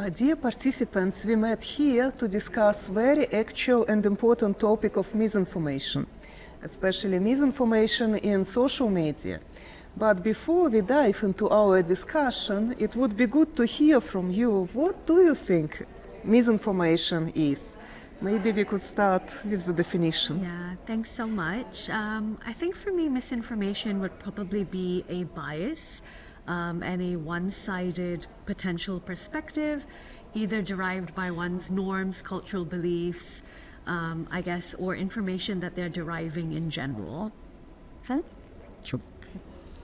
Dear participants, we met here to discuss very actual and important topic of misinformation, especially misinformation in social media. But before we dive into our discussion, it would be good to hear from you. What do you think misinformation is? Maybe we could start with the definition. Yeah, thanks so much. I think for me, misinformation would probably be a bias and a one-sided potential perspective, either derived by one's norms, cultural beliefs, I guess, or information that they're deriving in general. Sure.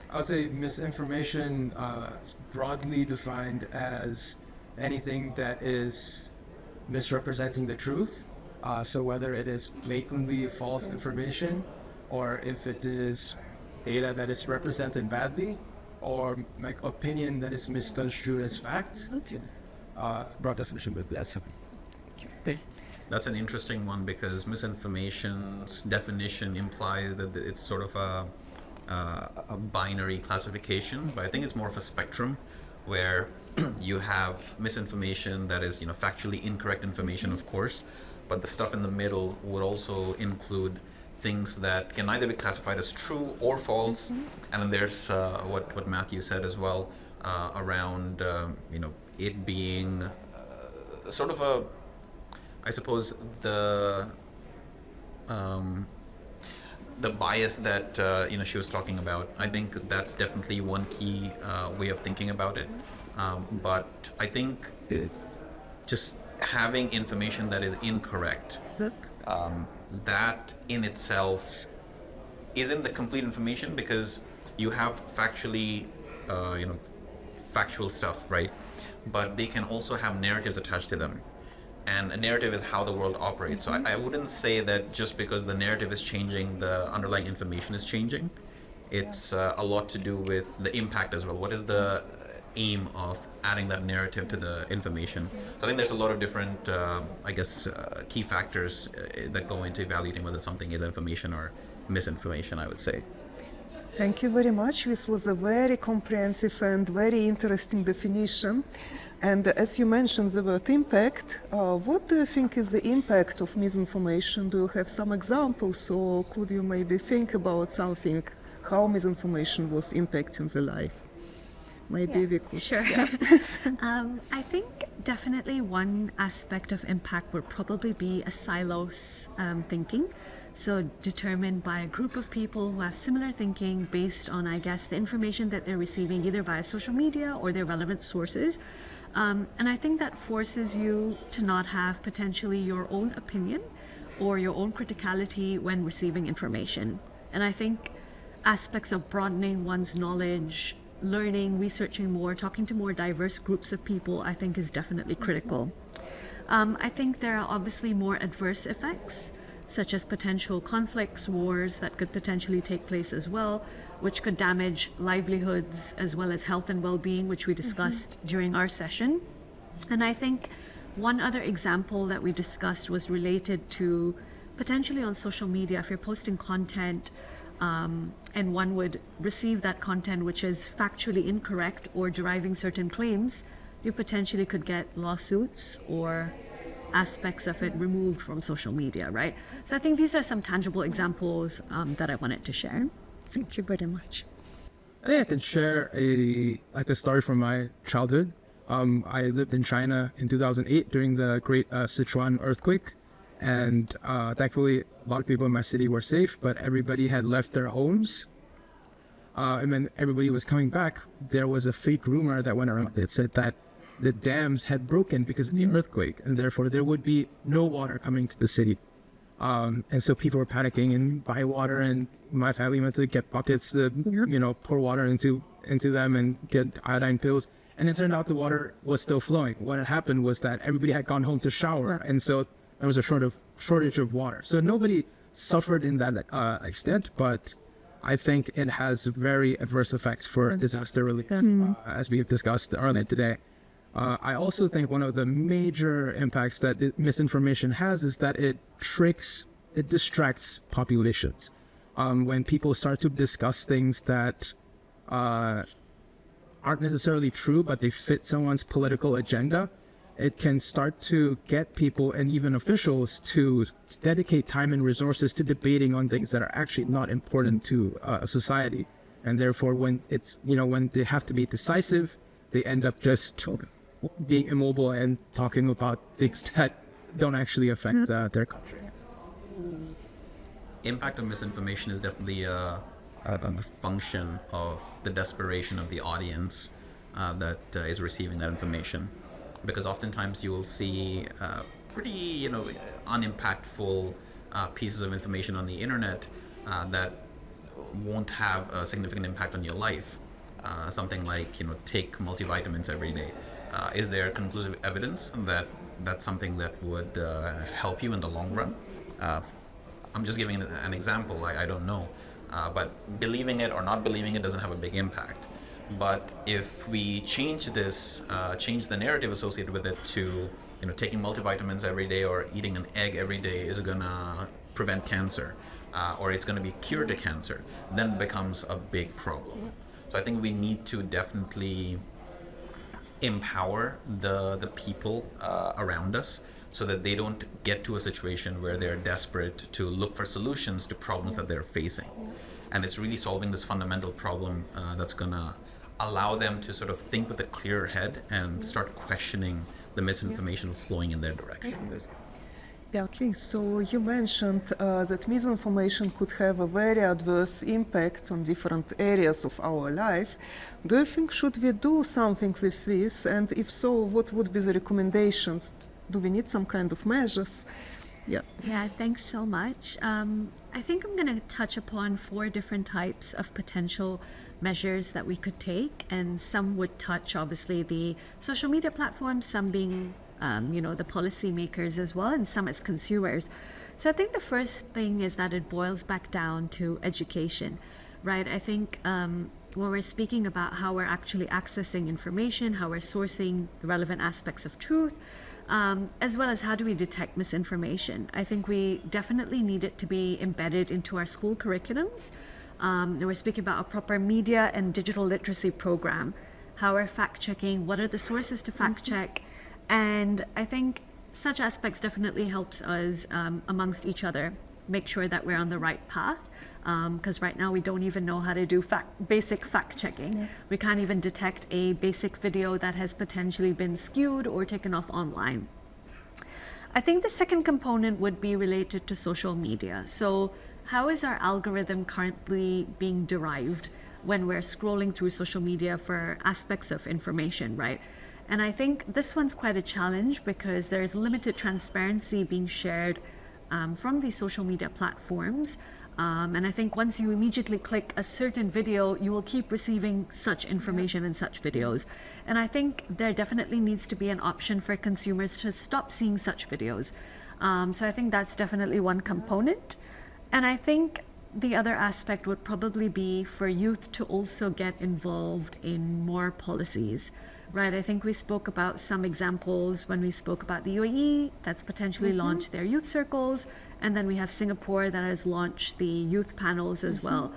I would say misinformation is broadly defined as anything that is misrepresenting the truth. So whether it is blatantly false information, or if it is data that is represented badly, or like opinion that is misconstrued as fact. Broad definition, but that's okay. That's an interesting one because misinformation's definition implies that it's sort of a binary classification, but I think it's more of a spectrum where you have misinformation that is, factually incorrect information, of course, but the stuff in the middle would also include things that can either be classified as true or false, and then there's what Matthew said as well around it being sort of a, I suppose the bias that she was talking about. I think that's definitely one key way of thinking about it. But I think just having information that is incorrect, that in itself isn't the complete information, because you have factually, factual stuff, right? But they can also have narratives attached to them. And a narrative is how the world operates. So I wouldn't say that just because the narrative is changing, the underlying information is changing. It's a lot to do with the impact as well. What is the aim of adding that narrative to the information? So I think there's a lot of different, key factors that go into evaluating whether something is information or misinformation, I would say. Thank you very much. This was a very comprehensive and very interesting definition. And as you mentioned the word impact, what do you think is the impact of misinformation? Do you have some examples, or could you maybe think about something, how misinformation was impacting the life? Maybe we could. Sure. I think definitely one aspect of impact would probably be a silos thinking. So determined by a group of people who have similar thinking based on, I guess, the information that they're receiving either via social media or their relevant sources. And I think that forces you to not have potentially your own opinion or your own criticality when receiving information. And I think aspects of broadening one's knowledge, learning, researching more, talking to more diverse groups of people, I think is definitely critical. I think there are obviously more adverse effects, such as potential conflicts, wars that could potentially take place as well, which could damage livelihoods as well as health and well-being, which we discussed during our session. And I think one other example that we discussed was related to potentially on social media, if you're posting content and one would receive that content which is factually incorrect or deriving certain claims, you potentially could get lawsuits or aspects of it removed from social media, right? So I think these are some tangible examples that I wanted to share. Thank you very much. I think I can share a story from my childhood. I lived in China in 2008 during the Great Sichuan earthquake, and thankfully a lot of people in my city were safe, but everybody had left their homes. And when everybody was coming back, there was a fake rumor that went around that said that the dams had broken because of the earthquake, and therefore there would be no water coming to the city. And so people were panicking and buy water, and my family went to get buckets to, pour water into them and get iodine pills. And it turned out the water was still flowing. What had happened was that everybody had gone home to shower, and so there was a shortage of water. So nobody suffered in that extent, but I think it has very adverse effects for disaster relief, as we have discussed earlier today. I also think one of the major impacts that misinformation has is that it distracts populations. When people start to discuss things that aren't necessarily true, but they fit someone's political agenda, it can start to get people and even officials to dedicate time and resources to debating on things that are actually not important to a society. And therefore, when it's, when they have to be decisive, they end up just being immobile and talking about things that don't actually affect their country. Impact of misinformation is definitely a function of the desperation of the audience that is receiving that information. Because oftentimes you will see pretty, unimpactful pieces of information on the internet that won't have a significant impact on your life. Something like, take multivitamins every day. Is there conclusive evidence that that's something that would help you in the long run? I'm just giving an example. I don't know. But believing it or not believing it doesn't have a big impact. But if we change the narrative associated with it to, taking multivitamins every day or eating an egg every day is gonna prevent cancer, or it's gonna be a cure to cancer, then it becomes a big problem. So I think we need to definitely empower the people around us so that they don't get to a situation where they're desperate to look for solutions to problems that they're facing. And it's really solving this fundamental problem that's gonna allow them to sort of think with a clear head and start questioning the misinformation flowing in their direction. Yeah, okay, so you mentioned that misinformation could have a very adverse impact on different areas of our life. Do you think should we do something with this? And if so, what would be the recommendations? Do we need some kind of measures? Yeah, thanks so much. I think I'm going to touch upon 4 different types of potential measures that we could take, and some would touch obviously the social media platforms, some being the policymakers as well, and some as consumers. So I think the first thing is that it boils back down to education, right? I think when we're speaking about how we're actually accessing information, how we're sourcing the relevant aspects of truth, as well as how do we detect misinformation, I think we definitely need it to be embedded into our school curriculums. We're speaking about a proper media and digital literacy program, how we're fact-checking, what are the sources to fact-check, and I think such aspects definitely helps us amongst each other make sure that we're on the right path, because right now we don't even know how to do basic fact-checking. Yeah. We can't even detect a basic video that has potentially been skewed or taken off online. I think the second component would be related to social media. So how is our algorithm currently being derived when we're scrolling through social media for aspects of information, right? And I think this one's quite a challenge because there's limited transparency being shared from these social media platforms. And I think once you immediately click a certain video, you will keep receiving such information and such videos. And I think there definitely needs to be an option for consumers to stop seeing such videos. So I think that's definitely one component. And I think the other aspect would probably be for youth to also get involved in more policies, right? I think we spoke about some examples when we spoke about the UAE that's potentially launched their youth circles, and then we have Singapore that has launched the youth panels as well.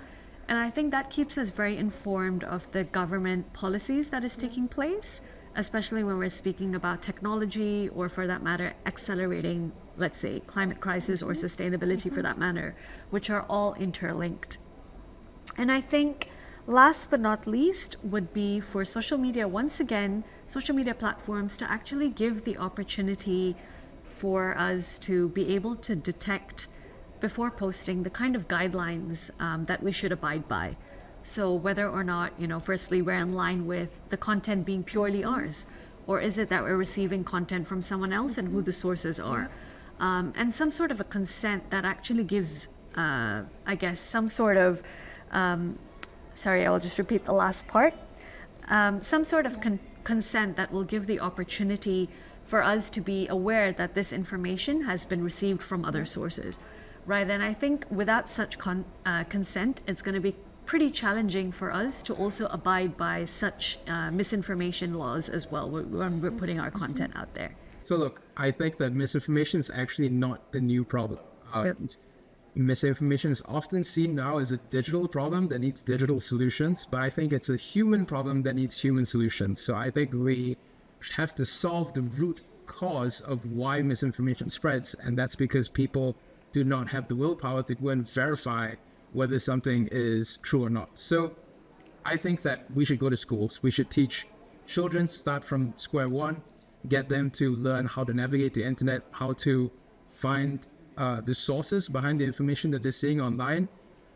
And I think that keeps us very informed of the government policies that is taking place, especially when we're speaking about technology or, for that matter, accelerating, let's say, climate crisis or sustainability for that matter, which are all interlinked. And I think last but not least would be for social media, once again, social media platforms to actually give the opportunity for us to be able to detect before posting the kind of guidelines that we should abide by. So whether or not, firstly, we're in line with the content being purely ours, or is it that we're receiving content from someone else and who the sources are? And some sort of a consent that actually gives, some sort of, sorry, I'll just repeat the last part. Some sort of consent that will give the opportunity for us to be aware that this information has been received from other sources, right? And I think without such consent, it's going to be pretty challenging for us to also abide by such misinformation laws as well when we're putting our content out there. So look, I think that misinformation is actually not a new problem. Misinformation is often seen now as a digital problem that needs digital solutions, but I think it's a human problem that needs human solutions. So I think we have to solve the root cause of why misinformation spreads, and that's because people do not have the willpower to go and verify whether something is true or not. So I think that we should go to schools. We should teach children, start from square one, get them to learn how to navigate the internet, how to find the sources behind the information that they're seeing online,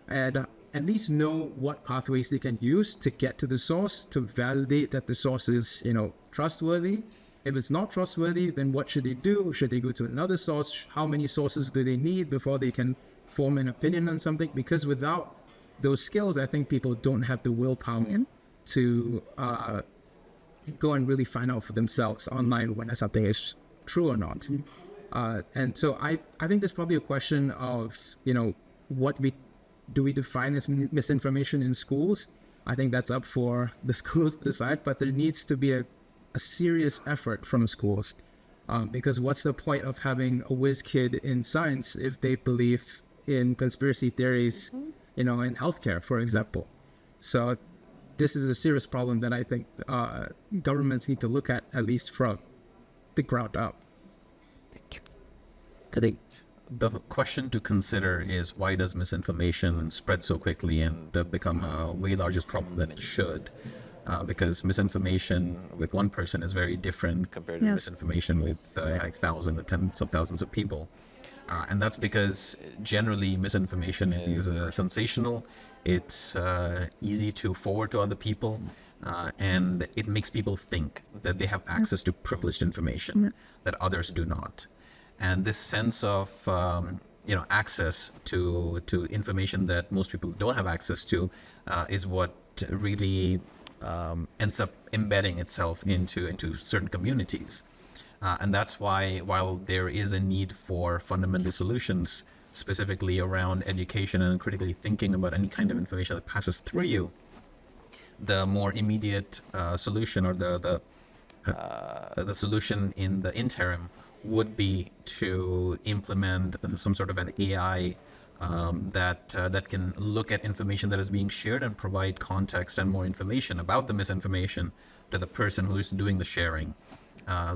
and at least know what pathways they can use to get to the source, to validate that the source is, trustworthy. If it's not trustworthy, then what should they do? Should they go to another source? How many sources do they need before they can form an opinion on something? Because without those skills, I think people don't have the willpower to go and really find out for themselves online whether something is true or not. And so I think there's probably a question of, what do we define as misinformation in schools? I think that's up for the schools to decide, but there needs to be a serious effort from schools, because what's the point of having a whiz kid in science if they believe in conspiracy theories, in healthcare, for example? So this is a serious problem that I think governments need to look at least from the ground up. I think the question to consider is, why does misinformation spread so quickly and become a way larger problem than it should? Because misinformation with one person is very different compared to misinformation with thousands or tens of thousands of people. And that's because generally misinformation is sensational, it's easy to forward to other people, and it makes people think that they have access to privileged information that others do not. And this sense of access to information that most people don't have access to is what really ends up embedding itself into certain communities. And that's why, while there is a need for fundamental solutions, specifically around education and critically thinking about any kind of information that passes through you, the more immediate solution, or the solution in the interim, would be to implement some sort of an AI that can look at information that is being shared and provide context and more information about the misinformation to the person who is doing the sharing,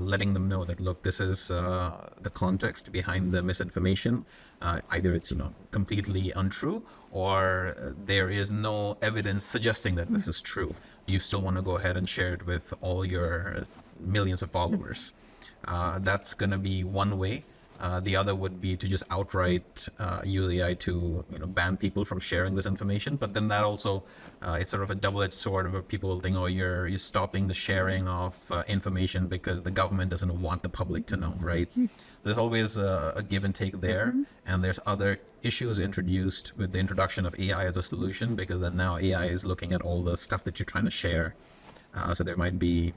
letting them know that, look, this is the context behind the misinformation. Either it's completely untrue, or there is no evidence suggesting that this is true. You still want to go ahead and share it with all your millions of followers. That's going to be one way. The other would be to just outright use AI to ban people from sharing this information. But then that also, it's sort of a double-edged sword where people will think, oh, you're stopping the sharing of information because the government doesn't want the public to know, right? There's always a give and take there. And there's other issues introduced with the introduction of AI as a solution, because then now AI is looking at all the stuff that you're trying to share. So there might be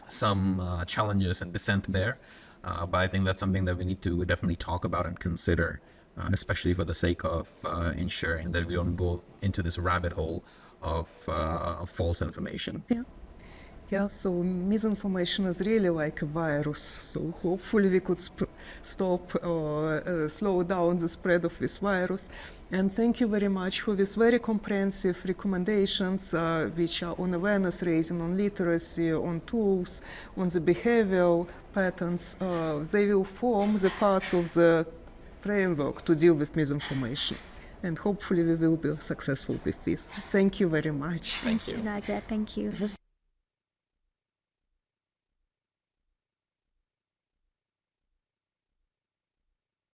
some challenges and dissent there. But I think that's something that we need to definitely talk about and consider, especially for the sake of ensuring that we don't go into this rabbit hole of false information. Yeah, so misinformation is really like a virus. So hopefully we could stop or slow down the spread of this virus. And thank you very much for these very comprehensive recommendations, which are on awareness raising, on literacy, on tools, on the behavioral patterns. They will form the parts of the framework to deal with misinformation. And hopefully we will be successful with this. Thank you very much. Thank you. Naga, thank you.